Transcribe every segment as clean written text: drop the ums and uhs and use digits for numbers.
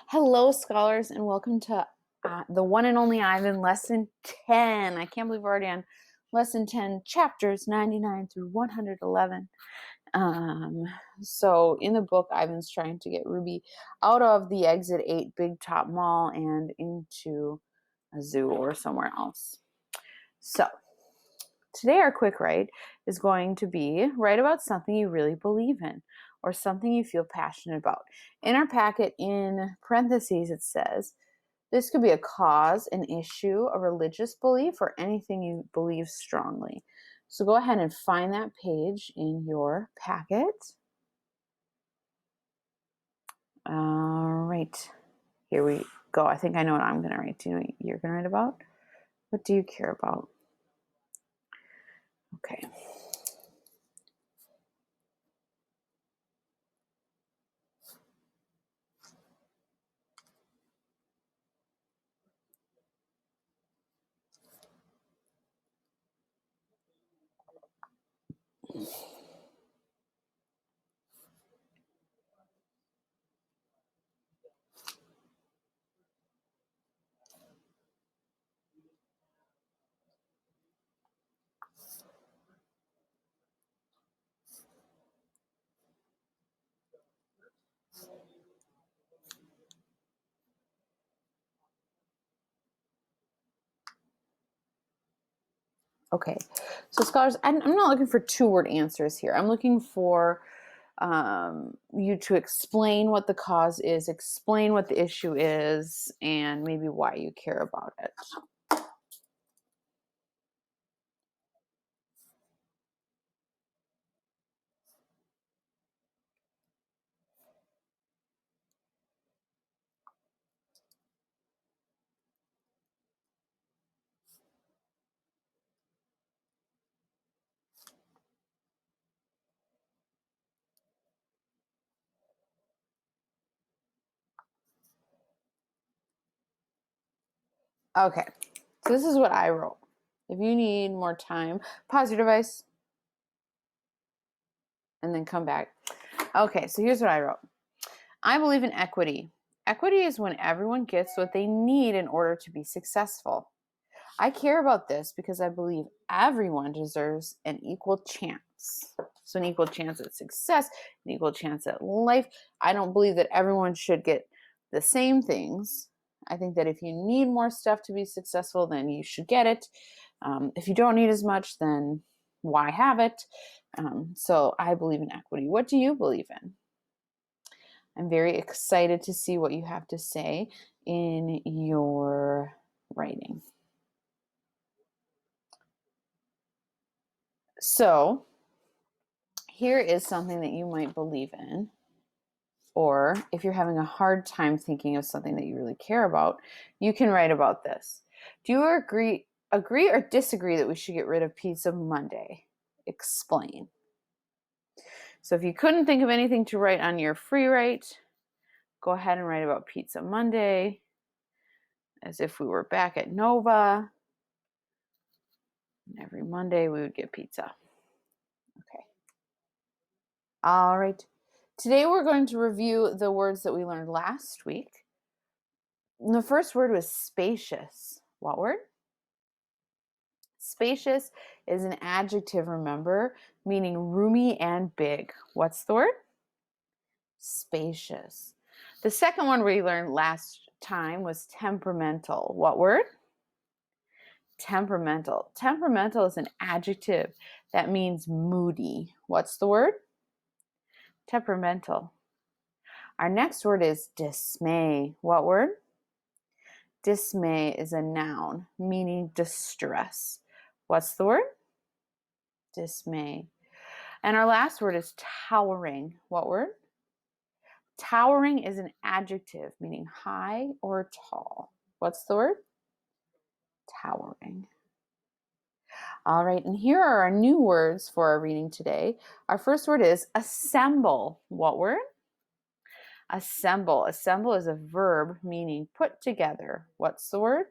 Hello, scholars, and welcome to the one and only Ivan, lesson 10. I can't believe we're already on lesson 10, chapters 99 through 111. So in the book, Ivan's trying to get Ruby out of the Exit 8 Big Top Mall and into a zoo or somewhere else. So today our quick write is going to be write about something you really believe in or something you feel passionate about. In our packet, in parentheses, it says, this could be a cause, an issue, a religious belief, or anything you believe strongly. So go ahead and find that page in your packet. All right, here we go. I think I know what I'm going to write. Do you know what you're going to write about? What do you care about? Okay. Okay, so scholars, I'm not looking for two-word answers here. I'm looking for you to explain what the cause is, explain what the issue is, and maybe why you care about it. Okay, so this is what I wrote. If you need more time, pause your device and then come back. Okay, so here's what I wrote. I believe in equity. Equity is when everyone gets what they need in order to be successful. I care about this because I believe everyone deserves an equal chance. So, an equal chance at success, an equal chance at life. I don't believe that everyone should get the same things. I think that if you need more stuff to be successful, then you should get it. If you don't need as much, then why have it? So, I believe in equity. What do you believe in? I'm very excited to see what you have to say in your writing. So, here is something that you might believe in, or if you're having a hard time thinking of something that you really care about, you can write about this. Do you agree or disagree that we should get rid of Pizza Monday? Explain. So if you couldn't think of anything to write on your free write, go ahead and write about Pizza Monday as if we were back at Nova. And every Monday we would get pizza. Okay. All right. Today we're going to review the words that we learned last week. The first word was spacious. What word? Spacious is an adjective, remember, meaning roomy and big. What's the word? Spacious. The second one we learned last time was temperamental. What word? Temperamental. Temperamental is an adjective that means moody. What's the word? Temperamental. Our next word is dismay. What word? Dismay is a noun meaning distress. What's the word? Dismay. And our last word is towering. What word? Towering is an adjective meaning high or tall. What's the word? Towering. All right, and here are our new words for our reading today. Our first word is assemble. What word? Assemble. Assemble is a verb meaning put together. What's the word?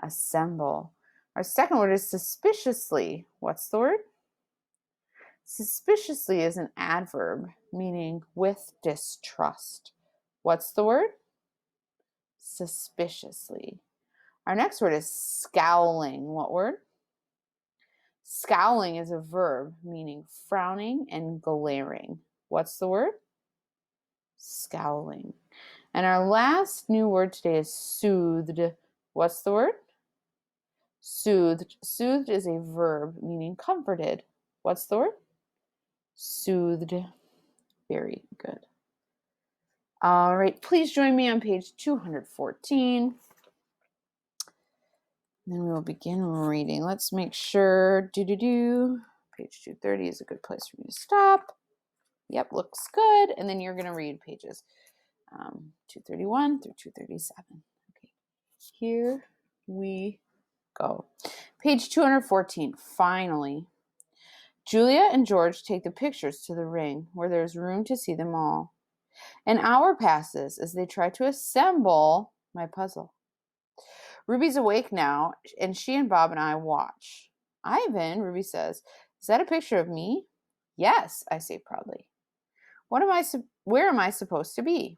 Assemble. Our second word is suspiciously. What's the word? Suspiciously is an adverb meaning with distrust. What's the word? suspiciously. Our next word is scowling. What word? Scowling is a verb meaning frowning and glaring. What's the word? Scowling. And our last new word today is soothed. What's the word? Soothed. Soothed is a verb meaning comforted. What's the word? Soothed. Very good. All right, please join me on page 214. Then we will begin reading. Let's make sure. Page 230 is a good place for me to stop. Yep, looks good. And then you're going to read pages 231 through 237. Okay, here we go. Page 214. Finally, Julia and George take the pictures to the ring where there's room to see them all. An hour passes as they try to assemble my puzzle. Ruby's awake now, and she and Bob and I watch. Ivan, Ruby says, is that a picture of me? Yes, I say proudly. Where am I supposed to be?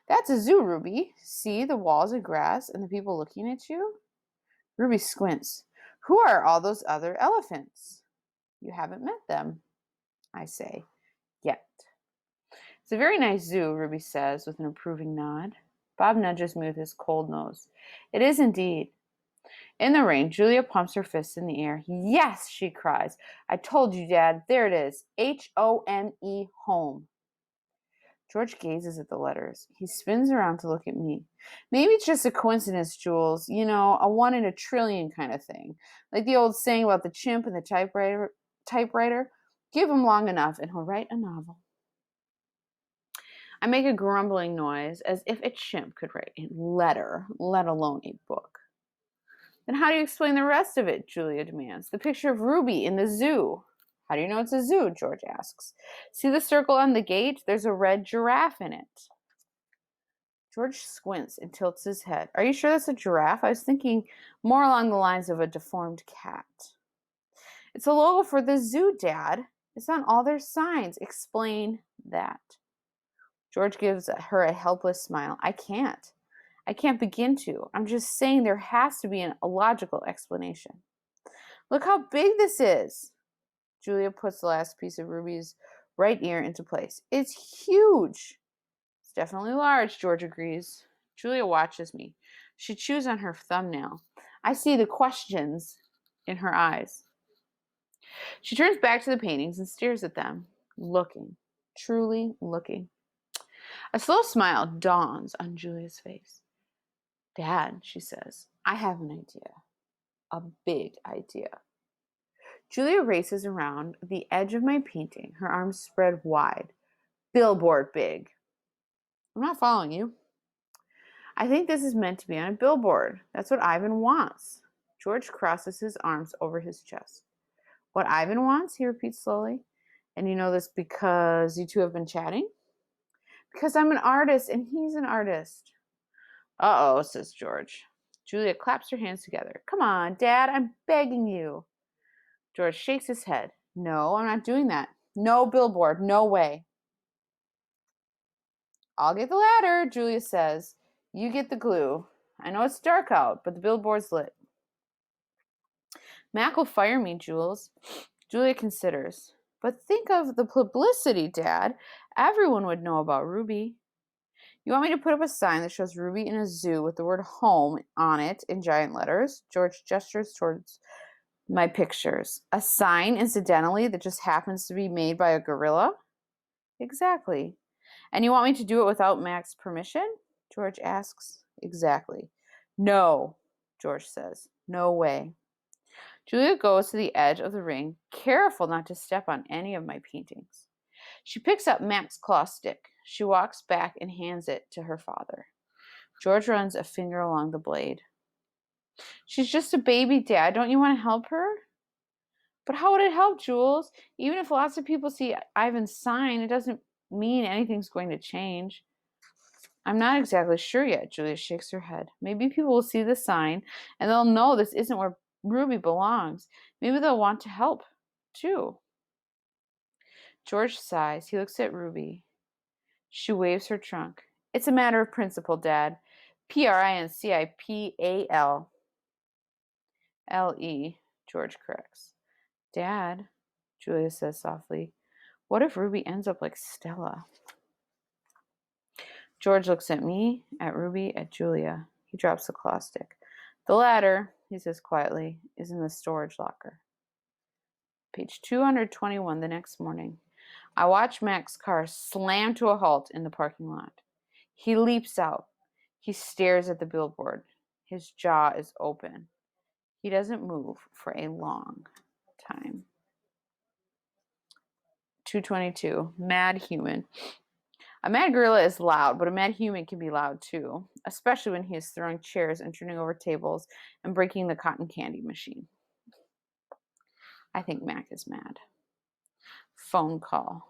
That's a zoo, Ruby. See the walls of grass and the people looking at you? Ruby squints. Who are all those other elephants? You haven't met them, I say, yet. It's a very nice zoo, Ruby says with an approving nod. Bob nudges me with his cold nose. It is indeed. In the rain, Julia pumps her fists in the air. Yes, she cries. I told you, Dad. There it is. Home, home. George gazes at the letters. He spins around to look at me. Maybe it's just a coincidence, Jules. You know, a 1 in a trillion kind of thing. Like the old saying about the chimp and the typewriter. Give him long enough and he'll write a novel. I make a grumbling noise as if a chimp could write a letter, let alone a book. Then how do you explain the rest of it? Julia demands. The picture of Ruby in the zoo. How do you know it's a zoo? George asks. See the circle on the gate? There's a red giraffe in it. George squints and tilts his head. Are you sure that's a giraffe? I was thinking more along the lines of a deformed cat. It's a logo for the zoo, Dad. It's on all their signs. Explain that. George gives her a helpless smile. I can't begin to. I'm just saying there has to be a logical explanation. Look how big this is. Julia puts the last piece of Ruby's right ear into place. It's huge. It's definitely large, George agrees. Julia watches me. She chews on her thumbnail. I see the questions in her eyes. She turns back to the paintings and stares at them, looking, truly looking. A slow smile dawns on Julia's face. Dad, she says, I have an idea. A big idea. Julia races around the edge of my painting, her arms spread wide. Billboard big. I'm not following you. I think this is meant to be on a billboard. That's what Ivan wants. George crosses his arms over his chest. What Ivan wants, he repeats slowly. And you know this because you two have been chatting? Because I'm an artist and he's an artist. Uh-oh, says George. Julia claps her hands together. Come on, Dad, I'm begging you. George shakes his head. No, I'm not doing that. No billboard, no way. I'll get the ladder, Julia says. You get the glue. I know it's dark out, but the billboard's lit. Mac will fire me, Jules. Julia considers. But think of the publicity, Dad. Everyone would know about Ruby. You want me to put up a sign that shows Ruby in a zoo with the word home on it in giant letters? George gestures towards my pictures. A sign, incidentally, that just happens to be made by a gorilla? Exactly. And you want me to do it without Mac's permission? George asks. Exactly. No, George says. No way. Julia goes to the edge of the ring, careful not to step on any of my paintings. She picks up Mac's claw stick. She walks back and hands it to her father. George runs a finger along the blade. She's just a baby, Dad. Don't you want to help her? But how would it help, Jules? Even if lots of people see Ivan's sign, it doesn't mean anything's going to change. I'm not exactly sure yet, Julia shakes her head. Maybe people will see the sign and they'll know this isn't where Ruby belongs. Maybe they'll want to help, too. George sighs. He looks at Ruby. She waves her trunk. It's a matter of principle, Dad. Principale, George corrects. Dad, Julia says softly, what if Ruby ends up like Stella? George looks at me, at Ruby, at Julia. He drops the claw stick. The ladder, he says quietly, is in the storage locker. Page 221 the next morning. I watch Mac's car slam to a halt in the parking lot. He leaps out. He stares at the billboard. His jaw is open. He doesn't move for a long time. 222. Mad human. A mad gorilla is loud, but a mad human can be loud too, especially when he is throwing chairs and turning over tables and breaking the cotton candy machine. I think Mac is mad. Phone call.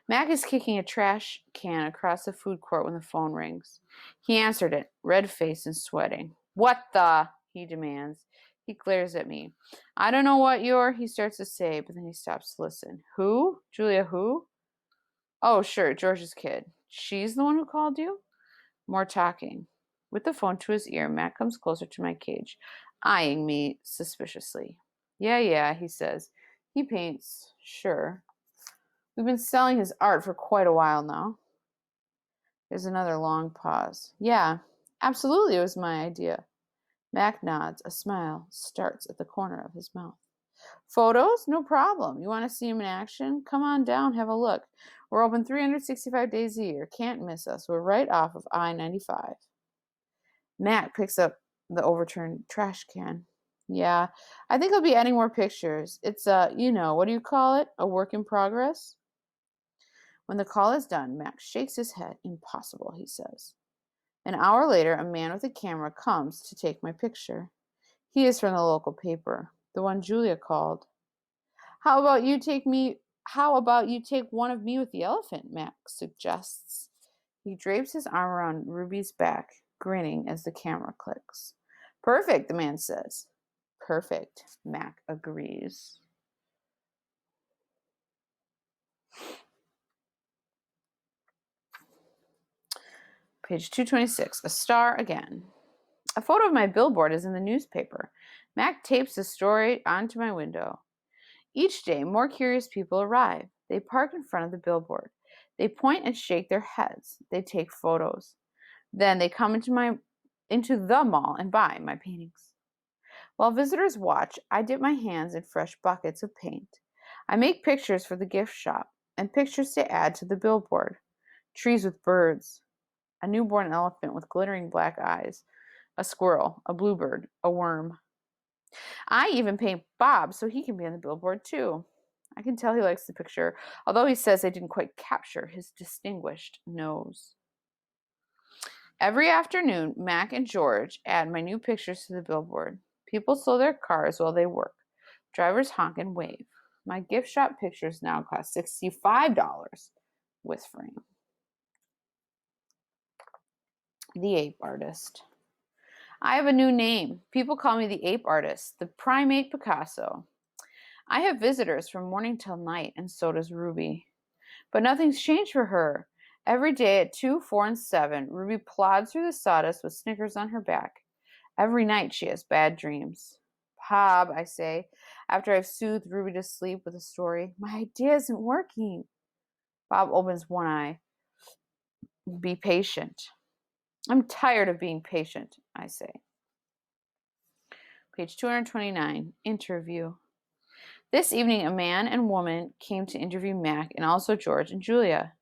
Mac is kicking a trash can across the food court when the phone rings. He answered it, red-faced and sweating. What the? He demands. He glares at me. I don't know what he starts to say, but then he stops to listen. Who? Julia, who? Oh, sure, George's kid. She's the one who called you? More talking. With the phone to his ear, Mac comes closer to my cage, eyeing me suspiciously. Yeah, he says. He paints, sure. We've been selling his art for quite a while now. There's another long pause. Yeah, absolutely, it was my idea. Mac nods. A smile starts at the corner of his mouth. Photos? No problem. You want to see him in action? Come on down, have a look. We're open 365 days a year. Can't miss us. We're right off of I-95. Mac picks up the overturned trash can. Yeah, I think I'll be adding more pictures. It's what do you call it? A work in progress? When the call is done, Mac shakes his head. Impossible, he says. An hour later, a man with a camera comes to take my picture. He is from the local paper, the one Julia called. How about you take one of me with the elephant, Mac suggests. He drapes his arm around Ruby's back, grinning as the camera clicks. Perfect, the man says. Perfect, Mac agrees. Page 226, a star again. A photo of my billboard is in the newspaper. Mac tapes the story onto my window. Each day, more curious people arrive. They park in front of the billboard. They point and shake their heads. They take photos. Then they come into the mall and buy my paintings. While visitors watch, I dip my hands in fresh buckets of paint. I make pictures for the gift shop and pictures to add to the billboard. Trees with birds, a newborn elephant with glittering black eyes, a squirrel, a bluebird, a worm. I even paint Bob so he can be on the billboard too. I can tell he likes the picture, although he says I didn't quite capture his distinguished nose. Every afternoon, Mac and George add my new pictures to the billboard. People slow their cars while they work. Drivers honk and wave. My gift shop pictures now cost $65 with frame. The Ape Artist. I have a new name. People call me the Ape Artist, the Primate Picasso. I have visitors from morning till night, and so does Ruby. But nothing's changed for her. Every day at 2, 4, and 7, Ruby plods through the sawdust with Snickers on her back. Every night she has bad dreams. Bob, I say, after I've soothed Ruby to sleep with a story, my idea isn't working. Bob opens one eye. Be patient. I'm tired of being patient, I say. Page 229, interview. This evening, a man and woman came to interview Mac and also George and Julia.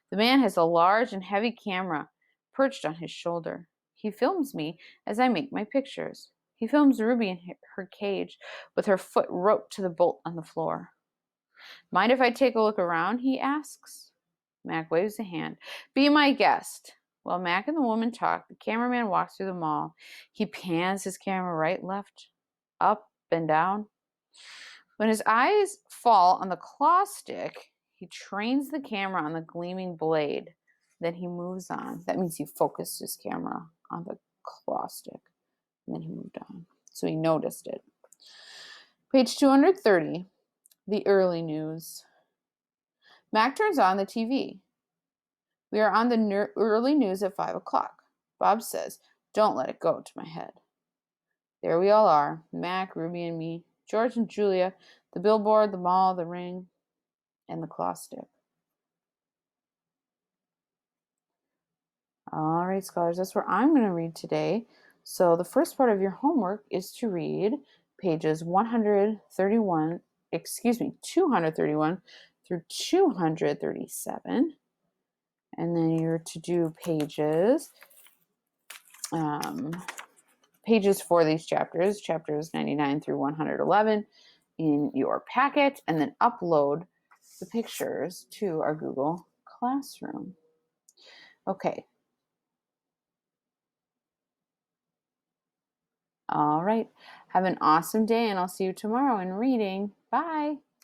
The man has a large and heavy camera perched on his shoulder. He films me as I make my pictures. He films Ruby in her cage with her foot roped to the bolt on the floor. Mind if I take a look around, he asks. Mac waves a hand. Be my guest. While Mac and the woman talk, the cameraman walks through the mall. He pans his camera right, left, up, and down. When his eyes fall on the claw stick, he trains the camera on the gleaming blade. Then he moves on. That means he focused his camera on the claw stick. And then he moved on. So he noticed it. Page 230, the early news. Mac turns on the TV. We are on the early news at 5 o'clock. Bob says, Don't let it go to my head. There we all are, Mac, Ruby, and me, George and Julia, the billboard, the mall, the ring, and the claw stick. All right, scholars, that's where I'm going to read today. So the first part of your homework is to read pages 231 through 237. And then you're to do pages for these chapters 99 through 111 in your packet, and then upload the pictures to our Google Classroom. Okay. All right. Have an awesome day, and I'll see you tomorrow in reading. Bye.